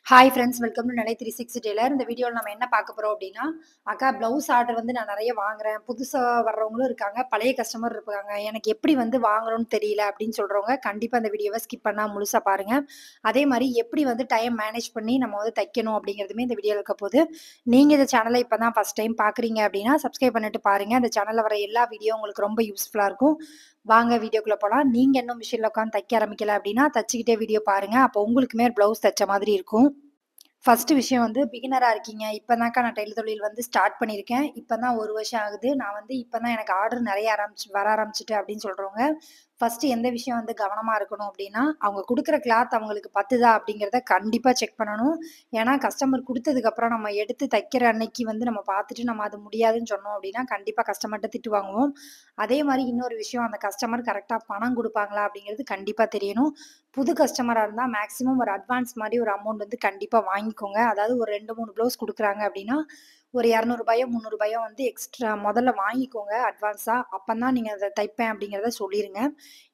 Hi friends, welcome to நிலை 360 Taylor. இந்த வீடியோல நம்ம என்ன பார்க்க போறோம் அப்டின்னா, அக்கா ப்ளவுஸ் ஆர்டர் வந்து நான் நெறைய வாங்குறேன். புதுசா வர்றவங்களும் இருக்காங்க, பழைய கஸ்டமர் இருக்காங்க. எனக்கு எப்படி வந்து வாங்கணும்னு தெரியல அப்டின்னு சொல்றவங்க, கண்டிப்பா இந்த வீடியோவ ஸ்கிப் பண்ணாம முழுசா பாருங்க. அதே மாரி எப்படி வந்து டைம் மேனேஜ் பண்ணி நம்ம வந்து தைக்கணும் அப்படிங்கிறதுமே இந்த வீடியோல இருக்க போது. நீங்க இந்த சேனல இப்ப தான் ஃபர்ஸ்ட் டைம் பார்க்குறீங்க அப்டின்னா, சப்ஸ்கிரைப் பண்ணிட்டு பாருங்க. இந்த சேனல்ல வர எல்லா வீடியோ உங்களுக்கு ரொம்ப யூஸ்ஃபுல்லா இருக்கும். வாங்க வீடியோக்குள்ள போலாம். நீங்க இன்னும் மிஷின்ல உட்காந்து தைக்க ஆரம்பிக்கல அப்டின்னா, தச்சுக்கிட்டே வீடியோ பாருங்க. அப்போ உங்களுக்குமே ப்ளவுஸ் தச்ச மாதிரி இருக்கும். ஃபர்ஸ்ட் விஷயம் வந்து பிகினரா இருக்கீங்க. இப்பதான்க்கா நான் தையல் தொழில் வந்து ஸ்டார்ட் பண்ணியிருக்கேன். இப்ப தான் 1 வருஷம் ஆகுது. நான் வந்து இப்ப தான் எனக்கு ஆர்டர் நெறைய வர ஆரம்பிச்சுட்டு அப்படின்னு சொல்றவங்க, ஃபர்ஸ்ட் எந்த விஷயம் வந்து கவனமா இருக்கணும் அப்படின்னா, அவங்க குடுக்குற கிளாத் அவங்களுக்கு பத்துதா அப்படிங்கிறத கண்டிப்பா செக் பண்ணணும். ஏன்னா கஸ்டமர் குடுத்ததுக்கப்புறம் நம்ம எடுத்து தைக்கிற அன்னைக்கு வந்து நம்ம பார்த்துட்டு நம்ம அது முடியாதுன்னு சொன்னோம் அப்படின்னா, கண்டிப்பா கஸ்டமர்ட்ட திட்டு வாங்குவோம். அதே மாரி இன்னொரு விஷயம், அந்த கஸ்டமர் கரெக்ட்டா பணம் குடுப்பாங்களா அப்படிங்கிறது கண்டிப்பா தெரியணும். புது கஸ்டமரா இருந்தா மேக்ஸிமம் ஒரு அட்வான்ஸ் மாரி ஒரு அமௌண்ட் வந்து கண்டிப்பா வாங்கிக்கோங்க. அதாவது ஒரு 2, 3 ப்ளவுஸ் குடுக்குறாங்க அப்டின்னா, ஒரு ரூ. 200 ரூ. 300 வந்து எக்ஸ்ட்ரா மொதல்ல வாங்கிக்கோங்க அட்வான்ஸா. அப்பந்தான் நீங்க அத தைப்பேன் அப்டிங்கிறத சொல்லிருங்க.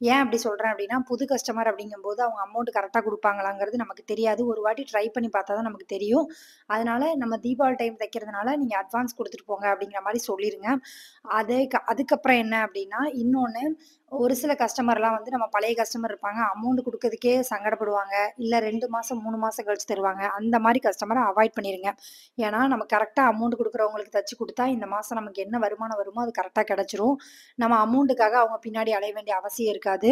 ஏன் அப்டி சொல்றேன் அப்டின்னா, புது கஸ்டமர் அப்டிங்கும்போது அவங்க அமௌண்ட் கரெக்ட்டா குடுப்பாங்களாங்கிறது நமக்கு தெரியாது. ஒரு வாட்டி ட்ரை பண்ணி பார்த்தா தான் நமக்கு தெரியும். அதனால நம்ம தீபாவளி டைம் தைக்கிறதுனால நீங்க அட்வான்ஸ் குடுத்துட்டு போங்க அப்டிங்கிற மாரி சொல்லிருங்க. அதுக்கப்புறம் என்ன அப்டின்னா, இன்னொன்னு ஒரு சில கஸ்டமர்லாம் வந்து நம்ம பழைய கஸ்டமர் இருப்பாங்க. அமௌண்ட் குடுக்கறதுக்கே சங்கடப்படுவாங்க. இல்ல 2 மாசம், 3 மாசம் கழிச்சு தருவாங்க. அந்த மாரி கஸ்டமர அவாய்ட் பண்ணிருங்க. ஏன்னா, நம்ம கரெக்ட்டா அமௌண்ட் குடுக்குறவங்களுக்கு தச்சு குடுத்தா, இந்த மாசம் நமக்கு என்ன வருமானம் வருமோ, அது கரெக்ட்டா கிடைச்சிரும். நம்ம அமௌண்ட்டுக்காக அவங்க பின்னாடி அலைய வேண்டிய அவசியம் இருக்காது.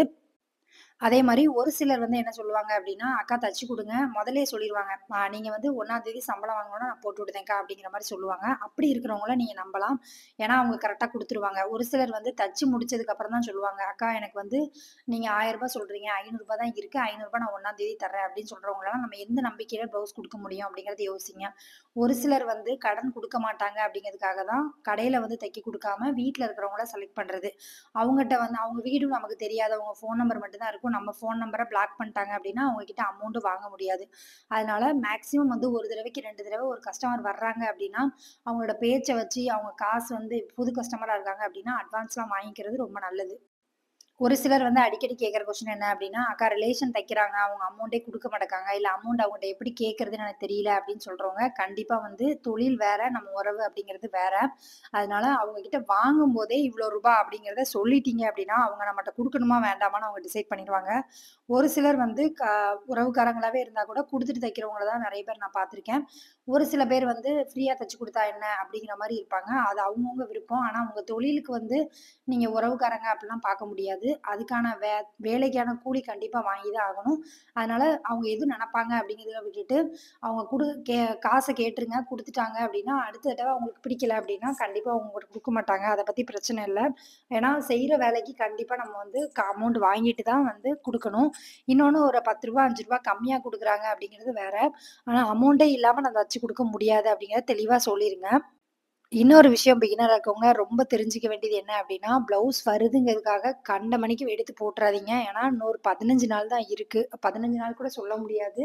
அதே மாரி ஒரு சிலர் வந்து என்ன சொல்லுவாங்க அப்டின்னா, "அக்கா தச்சு குடுங்க." முதல்லயே சொல்லிருவாங்க. நீங்க வந்து 1ஆம் தேதி சம்பளம் வாங்குனோனே நான் போட்டு விடுதேன்க்கா அப்படிங்கிற மாரி சொல்லுவாங்க. அப்படி இருக்கிறவங்கள நீங்க நம்பலாம். ஏன்னா, அவங்க கரெக்ட்டா குடுத்துருவாங்க. ஒரு சிலர் வந்து தச்சு முடிச்சதுக்கு அப்புறம் தான் சொல்லுவாங்க, "அக்கா எனக்கு வந்து நீங்க ரூ. 1000 சொல்றீங்க. ரூ. 500 தான் இருக்கு. ரூ. 500 நான் 1ஆம் தேதி தர்றேன்." அப்படின்னு சொல்றவங்களலாம் நம்ம எந்த நம்பிக்கையில ப்ளவுஸ் குடுக்க முடியும் அப்படிங்கிறத யோசிங்க. ஒரு சிலர் வந்து கடன் குடுக்க மாட்டாங்க அப்படிங்கிறதுக்காக தான் கடையில வந்து தைக்க குடுக்காம வீட்ல இருக்கிறவங்கள செலக்ட் பண்றது. அவங்கட்ட வந்து அவங்க வீடும் நமக்கு தெரியாது. அவங்க ஃபோன் நம்பர் மட்டும் தான் இருக்கும். நம்ம ஃபோன் நம்பர பிளாக் பண்ணிட்டாங்க அப்டின்னா, அவங்க கிட்ட அமௌண்ட் வாங்க முடியாது. அதனால மேக்ஸிமம் வந்து 1 தடவைக்கு 2 தடவ ஒரு கஸ்டமர் வர்றாங்க அப்டின்னா, அவங்களோட பேச்ச வச்சு அவங்க காசு வந்து புது கஸ்டமரா இருக்காங்க அப்டின்னா, அட்வான்ஸ்லாம் வாங்கிக்கிறது ரொம்ப நல்லது. ஒரு சிலர் வந்து அடிக்கடி கேட்கிற கொஸ்டின் என்ன அப்டின்னா, "அக்கா ரிலேஷன் தைக்கிறாங்க. அவங்க அமௌண்டே குடுக்க மாட்டேங்காங்க. இல்ல அமௌண்ட் அவங்கட்ட எப்படி கேட்கறதுன்னு எனக்கு தெரியல" அப்படின்னு சொல்றவங்க, கண்டிப்பா வந்து தொழில் வேற, நம்ம உறவு அப்படிங்கிறது வேற. அதனால அவங்க கிட்ட வாங்கும்போதே இவ்ளோ ரூபா அப்படிங்கிறத சொல்லிட்டீங்க அப்படின்னா, அவங்க நம்மட்ட குடுக்கணுமா வேண்டாமான்னு அவங்க டிசைட் பண்ணிருவாங்க. ஒரு சிலர் வந்து உறவுக்காரங்களாவே இருந்தா கூட குடுத்துட்டு தைக்கிறவங்கள தான் நெறைய பேர் நான் பார்த்துருக்கேன். ஒரு சில பேர் வந்து ஃப்ரீயா தச்சு குடுத்தா என்ன அப்படிங்கிற மாரி இருப்பாங்க. அது அவங்கவங்க விருப்பம். ஆனா உங்க தொழிலுக்கு வந்து நீங்க உறவுக்காரங்க அப்படிலாம் பார்க்க முடியாது. அதுக்கான வேலைக்கான கூலி கண்டிப்பா வாங்கி தான் ஆகணும். அதனால அவங்க எது நெனப்பாங்க அப்படிங்கிறத விட்டுட்டு, அவங்க காச கேட்டுருங்க. குடுத்துட்டாங்க அப்படின்னா, அடுத்த தடவ அவங்களுக்கு பிடிக்கல அப்படின்னா, கண்டிப்பா உங்ககிட்ட குடுக்க மாட்டாங்க. அத பத்தி பிரச்சனை இல்ல. ஏன்னா செய்ற வேலைக்கு கண்டிப்பா நம்ம வந்து அமௌண்ட் வாங்கிட்டு தான் வந்து குடுக்கணும். இன்னொன்னு ஒரு ரூ. 10 ரூ. 5 கம்மியா குடுக்குறாங்க அப்படிங்கிறது வேற. ஆனா அமௌண்டே இல்லாம நான் தச்சு குடுக்க முடியாது அப்படிங்கிறத தெளிவா சொல்லிருங்க. இன்னொரு விஷயம் பிகினரா இருக்கவங்க ரொம்ப தெரிஞ்சுக்க வேண்டியது என்ன அப்டின்னா, ப்ளவுஸ் வருதுங்கிறதுக்காக கண்ட மணிக்கு எடுத்து போட்டுறாதீங்க. ஏன்னா, இன்னொரு 15 நாள் தான் இருக்கு. 15 நாள் கூட சொல்ல முடியாது.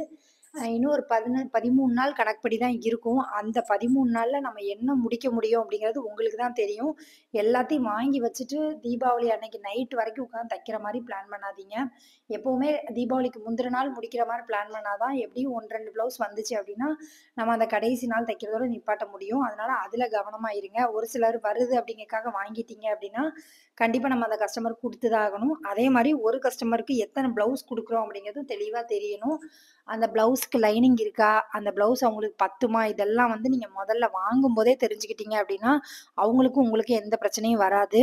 இன்னும் ஒரு 13 நாள் கணக்குப்படி தான் இருக்கும். அந்த 13 நாள்ல நம்ம என்ன முடிக்க முடியும் அப்டிங்கிறது உங்களுக்கு தான் தெரியும். எல்லாத்தையும் வாங்கி வச்சுட்டு தீபாவளி அன்னைக்கு நைட் வரைக்கும் உட்காந்து தைக்கிற மாரி பிளான் பண்ணாதீங்க. எப்பவுமே தீபாவளிக்கு முந்தின நாள் முடிக்கிற மாரி பிளான் பண்ணா தான் எப்படியும் 1, 2 ப்ளவுஸ் வந்துச்சு அப்டின்னா, நம்ம அந்த கடைசி நாள் தைக்கிறதோட நிப்பாட்ட முடியும். அதனால அதுல கவனமா இருங்க. ஒரு சிலர் வருது அப்படிங்கறதுக்காக வாங்கிட்டீங்க அப்படின்னா, கண்டிப்பா நம்ம அந்த கஸ்டமருக்கு குடுத்து தான் ஆகணும். அதே மாரி ஒரு கஸ்டமருக்கு எத்தன ப்ளவுஸ் குடுக்குறோம் அப்படிங்கிறதும் தெளிவா தெரியணும். அந்த ப்ளவுஸ்க்கு லைனிங் இருக்கா? அந்த ப்ளவுஸ் அவங்களுக்கு பத்துமா? இதெல்லாம் வந்து நீங்க முதல்ல வாங்கும்போதே தெரிஞ்சுக்கிட்டீங்க அப்படின்னா, அவங்களுக்கும் உங்களுக்கும் எந்த பிரச்சனையும் வராது.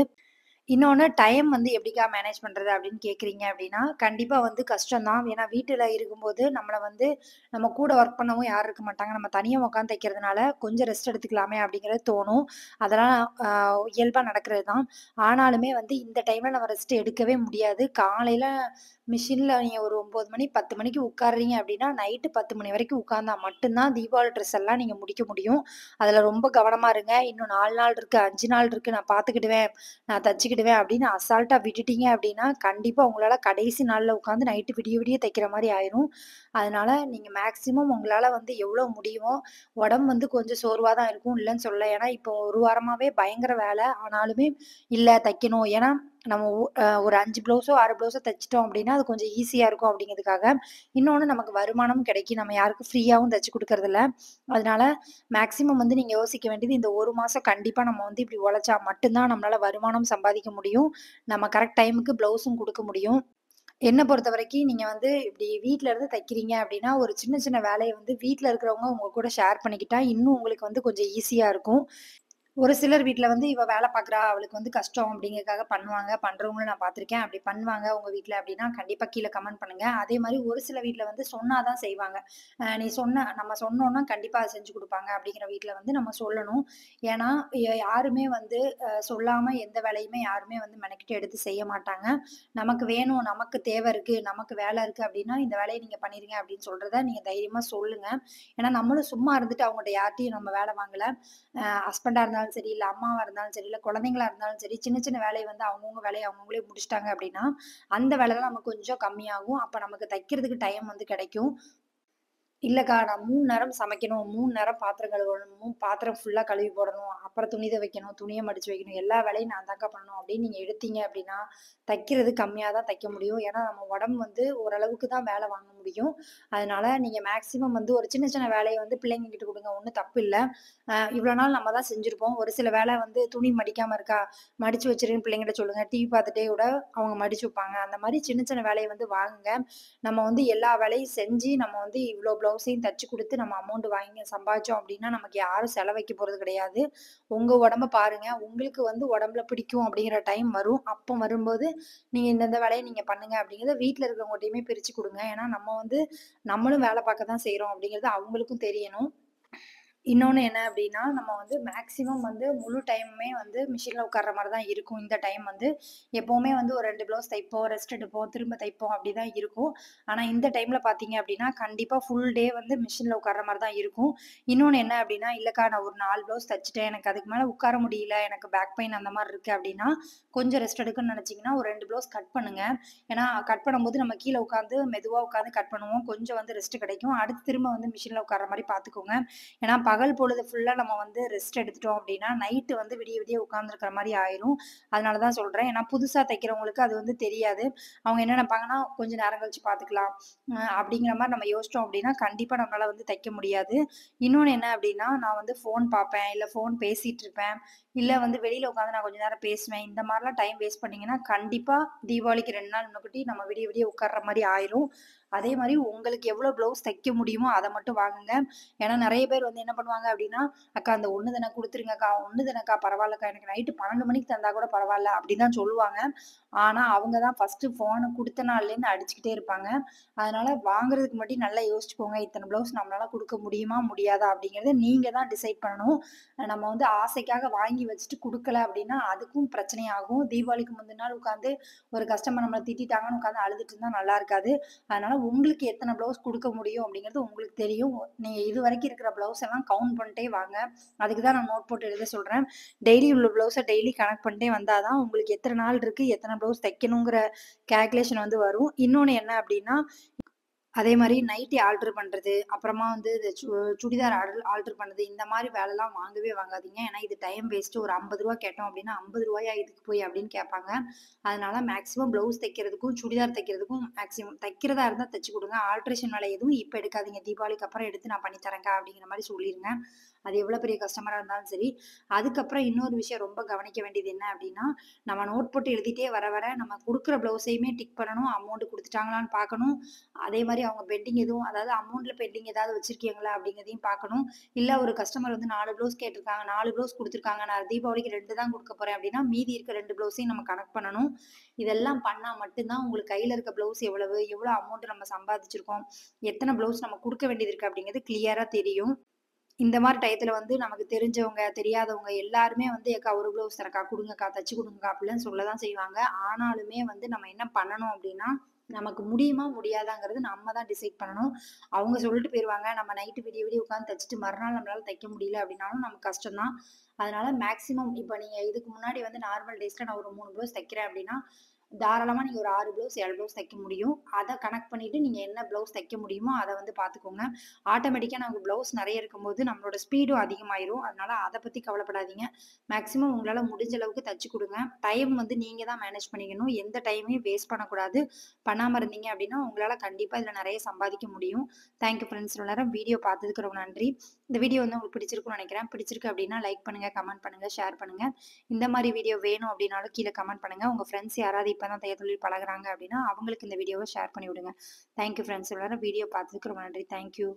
இன்னொன்னு டைம் வந்து எப்படிக்கா மேனேஜ் பண்றது அப்படின்னு கேட்குறீங்க அப்படின்னா, கண்டிப்பா வந்து கஷ்டம் தான். ஏன்னா வீட்டுல இருக்கும்போது நம்மள வந்து நம்ம கூட ஒர்க் பண்ணவும் யாரும் இருக்க மாட்டாங்க. நம்ம தனியா உட்காந்து தைக்கிறதுனால கொஞ்சம் ரெஸ்ட் எடுத்துக்கலாமே அப்படிங்கிறது தோணும். அதெல்லாம் அ இயல்பா நடக்கிறது தான். ஆனாலுமே வந்து இந்த டைம்ல நம்ம ரெஸ்ட் எடுக்கவே முடியாது. காலையில மிஷின்ல நீங்க ஒரு 9 மணி, 10 மணிக்கு உட்கார்றீங்க அப்படின்னா, நைட்டு 10 மணி வரைக்கும் உட்கார்ந்தா மட்டும் தான் தீபாவளி ட்ரெஸ் எல்லாம் நீங்க முடிக்க முடியும். அதுல ரொம்ப கவனமா இருங்க. இன்னும் 4 நாள் இருக்கு, 5 நாள் இருக்கு, நான் பார்த்துக்கிடுவேன், நான் தச்சுக்கிடுவேன் அப்படின்னு அசால்ட்டா விட்டுட்டீங்க அப்படின்னா, கண்டிப்பா உங்களால கடைசி நாள்ல உட்காந்து நைட்டு விடிய விடிய தைக்கிற மாரி ஆயிரும். அதனால நீங்க மேக்ஸிமம் உங்களால வந்து எவ்வளோ முடியுமோ, உடம்பு வந்து கொஞ்சம் சோர்வா தான் இருக்கும், இல்லன்னு சொல்லல. ஏன்னா இப்போ 1 வாரமாவே பயங்கர வேலை. ஆனாலுமே இல்ல தைக்கணும். ஏன்னா நம்ம ஒரு 5 ப்ளவுஸோ, 6 ப்ளவுஸோ தச்சுட்டோம் அப்டின்னா, அது கொஞ்சம் ஈஸியா இருக்கும் அப்டிங்கிறதுக்காக. இன்னொன்னு நமக்கு வருமானமும் கிடைக்கும். நம்ம யாருக்கும் ஃப்ரீயாவும் தச்சு குடுக்கறதில்ல. அதனால மேக்ஸிமம் வந்து நீங்க யோசிக்க வேண்டியது இந்த 1 மாசம் கண்டிப்பா நம்ம வந்து இப்டி உழைச்சா மட்டும் தான் நம்மளால வருமானம் சம்பாதிக்க முடியும். நம்ம கரெக்ட் டைமுக்கு ப்ளவுஸும் குடுக்க முடியும். என்ன பொறுத்தவரைக்கும் நீங்க வந்து இப்டி வீட்ல இருந்து தைக்கிறீங்க அப்டின்னா, ஒரு சின்ன சின்ன வேலைய வந்து வீட்ல இருக்கிறவங்க உங்க கூட ஷேர் பண்ணிக்கிட்டா, இன்னும் உங்களுக்கு வந்து கொஞ்சம் ஈஸியா இருக்கும். ஒரு சிலர் வீட்ல வந்து இவ வேல பார்க்குறா, அவளுக்கு வந்து கஷ்டம் அப்படிங்கிறதுக்காக பண்ணுவாங்க. பண்றவங்களும் நான் பார்த்துருக்கேன். அப்படி பண்ணுவாங்க உங்க வீட்ல அப்படின்னா, கண்டிப்பா கீழ கமெண்ட் பண்ணுங்க. அதே மாரி ஒரு சில வீட்ல வந்து சொன்னா தான் செய்வாங்க. நீ சொன்ன நம்ம சொன்னோம்னா கண்டிப்பா அத செஞ்சு குடுப்பாங்க அப்படிங்கிற வீட்ல வந்து நம்ம சொல்லணும். ஏன்னா, யாருமே வந்து சொல்லாம எந்த வேலையுமே யாருமே வந்து மெனக்கெட்டு எடுத்து செய்ய மாட்டாங்க. நமக்கு வேணும், நமக்கு தேவ இருக்கு, நமக்கு வேல இருக்கு அப்படின்னா, இந்த வேலைய நீங்க பண்ணிருங்க அப்படின்னு சொல்றத நீங்க தைரியமா சொல்லுங்க. ஏன்னா, நம்மளும் சும்மா இருந்துட்டு அவங்கட்ட யார்ட்டயும் நம்ம வேல வாங்கல. ஹஸ்பண்டா இருந்தாலும் சரி, இல்ல அம்மாவா இருந்தாலும் சரி, இல்ல குழந்தைங்களா இருந்தாலும் சரி, சின்ன சின்ன வேலைய வந்து அவங்கவங்க வேலைய அவங்கவங்களே முடிச்சுட்டாங்க அப்படின்னா, அந்த வேலை தான் நமக்கு கொஞ்சம் கம்மியாகும். அப்ப நமக்கு தைக்கிறதுக்கு டைம் வந்து கிடைக்கும். இல்லக்கா நான் 3 நேரம் சமைக்கணும், 3 நேரம் பாத்திரம் கழுவணும், பாத்திரம் ஃபுல்லா கழுவி போடணும், அப்புறம் துணி துவைக்கணும், துணிய மடிச்சு வைக்கணும், எல்லா வேலையும் நான் தான்க்கா பண்ணணும் அப்படின்னு நீங்க எடுத்தீங்க அப்படின்னா, தைக்கிறது கம்மியா தான் தைக்க முடியும். ஏன்னா நம்ம உடம்பு வந்து ஓரளவுக்கு தான் வேலை வாங்க முடியும். அதனால நீங்க மேக்ஸிமம் வந்து ஒரு சின்ன சின்ன வேலைய வந்து பிள்ளைங்க கிட்ட குடுங்க. ஒண்ணும் தப்பு இல்ல. இவ்வளோ நாள் நம்ம தான் செஞ்சிருப்போம். ஒரு சில வேலை வந்து துணி மடிக்காம இருக்கா, மடிச்சு வச்சுருன்னு பிள்ளைங்கட்ட சொல்லுங்க. டிவி பார்த்துட்டே கூட அவங்க மடிச்சு வைப்பாங்க. அந்த மாரி சின்ன சின்ன வேலைய வந்து வாங்குங்க. நம்ம வந்து எல்லா வேலையும் செஞ்சு, நம்ம வந்து இவ்ளோ ப்ளவுஸையும் தச்சு குடுத்து, நம்ம அமௌண்ட் வாங்கி சம்பாதிச்சோம் அப்டின்னா, நமக்கு யாரும் செலவைக்க போறது கிடையாது. உங்க உடம்ப பாருங்க. உங்களுக்கு வந்து உடம்புல பிடிக்கும் அப்டிங்கிற டைம் வரும். அப்போ வரும்போது, நீங்க இந்தந்த வேலைய நீங்க பண்ணுங்க அப்டிங்கிறத வீட்ல இருக்கிறவங்கட்டயுமே பிரிச்சு குடுங்க. ஏன்னா, நம்ம வந்து நம்மளும் வேல பார்க்க தான் செய்றோம் அப்டிங்கிறது அவங்களுக்கும் தெரியணும். இன்னொன்னு என்ன அப்டின்னா, நம்ம வந்து மேக்ஸிமம் வந்து முழு டைமுமே வந்து மிஷின்ல உட்கார்ற மாரி தான் இருக்கும். இந்த டைம் வந்து எப்பவுமே வந்து ஒரு 2 ப்ளவுஸ் தைப்போம், ரெஸ்ட் எடுப்போம், திரும்ப தைப்போம் அப்டிதான் இருக்கும். ஆனா இந்த டைம்ல பார்த்தீங்க அப்டின்னா, கண்டிப்பா ஃபுல் டே வந்து மிஷின்ல உட்கார்ற மாரி தான் இருக்கும். இன்னொன்னு என்ன அப்டின்னா, இல்லக்கா நான் ஒரு 4 ப்ளவுஸ் தச்சுட்டேன். எனக்கு அதுக்கு மேல உட்கார முடியல. எனக்கு பேக் பெயின் அந்த மாரி இருக்கு அப்டின்னா, கொஞ்சம் ரெஸ்ட் எடுக்கணும்னு நெனச்சீங்கன்னா, ஒரு 2 ப்ளவுஸ் கட் பண்ணுங்க. ஏன்னா, கட் பண்ணும்போது நம்ம கீழ உட்காந்து மெதுவா உட்காந்து கட் பண்ணுவோம். கொஞ்சம் வந்து ரெஸ்ட் கிடைக்கும். அடுத்து திரும்ப வந்து மிஷின்ல உட்கார்ற மாரி பார்த்துக்கோங்க. ஏன்னா, பகல் பொழுது ஃபுல்லா நம்ம வந்து ரெஸ்ட் எடுத்துட்டோம் அப்டின்னா, நைட்டு வந்து விடிய விடிய உட்கார்ந்துருக்கிற மாரி ஆயிரும். அதனால தான் சொல்றேன். ஏன்னா, புதுசா தைக்கிறவங்களுக்கு அது வந்து தெரியாது. அவங்க என்ன நெனைப்பாங்கன்னா, கொஞ்ச நேரம் கழிச்சு பார்த்துக்கலாம். அப்படிங்கிற மாரி நம்ம யோசிச்சோம் அப்டின்னா, கண்டிப்பா நம்மளால வந்து தைக்க முடியாது. இன்னொன்னு என்ன அப்டின்னா, நான் வந்து ஃபோன் பார்ப்பேன், இல்ல ஃபோன் பேசிட்டு இருப்பேன், இல்ல வந்து வெளியில உட்காந்து நான் கொஞ்ச நேரம் பேசுவேன். இந்த மாரிலாம் டைம் வேஸ்ட் பண்ணீங்கன்னா, கண்டிப்பா தீபாவளிக்கு 2 நாள் முன்னக்கூட்டி நம்ம விடிய விடிய உட்கார்ற மாரி ஆயிரும். அதே மாரி உங்களுக்கு எவ்வளோ ப்ளவுஸ் தைக்க முடியுமோ, அத மட்டும் வாங்குங்க. ஏன்னா நெறைய பேர் வந்து என்ன பண்ணுவாங்க அப்டின்னா, "அக்கா அந்த 1 தானே குடுத்துருங்கக்கா, 1 தானக்கா பரவால்லக்கா, எனக்கு நைட்டு 12 மணிக்கு தந்தா கூட பரவால்ல" அப்டிதான் சொல்லுவாங்க. ஆனா அவங்க தான் ஃபர்ஸ்ட்டு ஃபோன குடுத்த நாள்லேருந்து அடிச்சுக்கிட்டே இருப்பாங்க. அதனால வாங்குறதுக்கு முன்னாடி நல்லா யோசிச்சுக்கோங்க. இத்தன ப்ளவுஸ் நம்மளால குடுக்க முடியுமா? முடியாதா? அப்டிங்கிறத நீங்க தான் டிசைட் பண்ணணும். நம்ம வந்து ஆசைக்காக வாங்கி வச்சுட்டு குடுக்கல அப்டின்னா, அதுக்கும் பிரச்சனை ஆகும். தீபாவளிக்கு முந்தின நாள் உட்காந்து ஒரு கஸ்டமர் நம்மள திட்டிட்டாங்கன்னு உட்காந்து அழுதுட்டு இருந்தா நல்லா இருக்காது. அதனால உங்களுக்கு எத்தன ப்ளவுஸ் குடுக்க முடியும் அப்டிங்கிறது உங்களுக்கு தெரியும். நீங்க இதுவரைக்கும் இருக்கிற ப்ளவுஸ் எல்லாம் கவுண்ட் பண்ணிட்டே வாங்க. அதுக்கு தான் நான் நோட் போட்டு எழுத சொல்றேன். டெய்லி உள்ள ப்ளவுஸ டெய்லி கணக்கு பண்ணிட்டே வந்தா தான் உங்களுக்கு எத்தன நாள் இருக்கு, எத்தன ப்ளவுஸ் தைக்கணுங்கிற கால்குலேஷன் வந்து வரும். இன்னொன்னு என்ன அப்டின்னா, அதே மாரி நைட்டி ஆல்டர் பண்றது, அப்புறமா வந்து இந்த சுடிதார் ஆல்டர் பண்ணது, இந்த மாரி வேலைலாம் வாங்கவே வாங்காதீங்க. ஏன்னா இது டைம் வேஸ்ட்டு. ஒரு ரூ. 50 கேட்டோம் அப்டின்னா, ரூ. 50 இதுக்கு போய் அப்டின்னு கேட்பாங்க. அதனால மேக்ஸிமம் ப்ளவுஸ் தைக்கிறதுக்கும், சுடிதார் தைக்கிறதுக்கும் மேக்ஸிமம் தைக்கிறதா இருந்தா தச்சு குடுங்க. ஆல்ட்ரேஷன் வேலை எதுவும் இப்ப எடுக்காதீங்க. தீபாவளிக்கு அப்புறம் எடுத்து நான் பண்ணி தரேன்க்கா அப்டிங்கிற மாரி சொல்லிருங்க. அது எவ்வளோ பெரிய கஸ்டமரா இருந்தாலும் சரி. அதுக்கப்புறம் இன்னொரு விஷயம் ரொம்ப கவனிக்க வேண்டியது என்ன அப்டின்னா, நம்ம நோட் போட்டு எழுதிட்டே வர வர நம்ம குடுக்குற ப்ளவுஸையுமே டிக் பண்ணணும். அமௌண்ட் குடுத்துட்டாங்களான்னு பார்க்கணும். அதே மாரி அவங்க பெண்டிங் எதுவும் அதாவது அமௌண்ட்ல பெண்டிங் ஏதாவது வச்சிருக்கீங்களா? அப்படிங்கிறதையும் பார்க்கணும். இல்ல ஒரு கஸ்டமர் வந்து 4 ப்ளவுஸ் கேட்டிருக்காங்க. 4 ப்ளவுஸ் குடுத்துருக்காங்க. நான் தீபாவளிக்கு 2 தான் குடுக்க போறேன் அப்படின்னா, மீதி இருக்க 2 ப்ளவுஸையும் நம்ம கணக்கு பண்ணணும். இதெல்லாம் பண்ணா மட்டும் தான் உங்களுக்கு கையில இருக்க ப்ளவுஸ் எவ்வளவு? எவ்வளோ அமௌண்ட் நம்ம சம்பாதிச்சிருக்கோம்? எத்தன ப்ளவுஸ் நம்ம குடுக்க வேண்டியது இருக்கு அப்படிங்கிறது கிளியரா தெரியும். இந்த மாரி டயத்துல வந்து நமக்கு தெரிஞ்சவங்க, தெரியாதவங்க எல்லாருமே வந்து "ஏக்கா ஒரு ப்ளவுஸ் தானக்கா குடுங்கக்கா, தச்சு குடுங்கக்கா" அப்படிலாம் சொல்ல தான் செய்வாங்க. ஆனாலுமே வந்து நம்ம என்ன பண்ணணும் அப்படின்னா, நமக்கு முடியுமா? முடியாதாங்கிறது நம்ம தான் டிசைட் பண்ணணும். அவங்க சொல்லிட்டு போயிருவாங்க. நம்ம நைட்டு விடிய விடிய உட்காந்து தச்சுட்டு மறுநாள் நம்மளால தைக்க முடியல அப்படின்னாலும் நமக்கு கஷ்டம் தான். அதனால மேக்ஸிமம் இப்ப நீங்க இதுக்கு முன்னாடி வந்து நார்மல் டேஸ்ல நான் ஒரு 3 ப்ளவுஸ் தைக்கிறேன் அப்படின்னா, தாராளமா நீங்க ஒரு 6 ப்ளவுஸ், 7 ப்ளவுஸ் தைக்க முடியும். அத கணக்கு பண்ணிட்டு நீங்க என்ன ப்ளவுஸ் தைக்க முடியுமோ, அத வந்து பார்த்துக்கோங்க. ஆட்டோமேட்டிக்கா நமக்கு ப்ளவுஸ் நெறைய இருக்கும்போது நம்மளோட ஸ்பீடும் அதிகமாயிரும். அதனால அத பத்தி கவலைப்படாதீங்க. மேக்ஸிமம் உங்களால முடிஞ்ச அளவுக்கு தச்சு குடுங்க. டைம் வந்து நீங்க தான் மேனேஜ் பண்ணிக்கணும். எந்த டைமையும் வேஸ்ட் பண்ணக்கூடாது. பண்ணாம இருந்தீங்க அப்டின்னா, உங்களால கண்டிப்பா இதுல நெறைய சம்பாதிக்க முடியும். Thank you friends. இவ்வளவு நேரம் வீடியோ பார்த்ததுக்கு ரொம்ப நன்றி. இந்த வீடியோ வந்து உங்களுக்கு பிடிச்சிருக்கும்னு நெனைக்கிறேன். பிடிச்சிருக்கு அப்டின்னா லைக் பண்ணுங்க, கமெண்ட் பண்ணுங்க, ஷேர் பண்ணுங்க. இந்த மாரி வீடியோ வேணும் அப்டின்னாலும் கீழ கமெண்ட் பண்ணுங்க. உங்க ஃப்ரெண்ட்ஸ் யாராவது இப்ப தான் தையல் தொழில் பழகுறாங்க அப்டின்னா, அவங்களுக்கு இந்த வீடியோவ ஷேர் பண்ணி விடுங்க. Thank you friends. இவ்வளவு நேரம் வீடியோ பார்த்ததுக்கு ரொம்ப நன்றி. Thank you.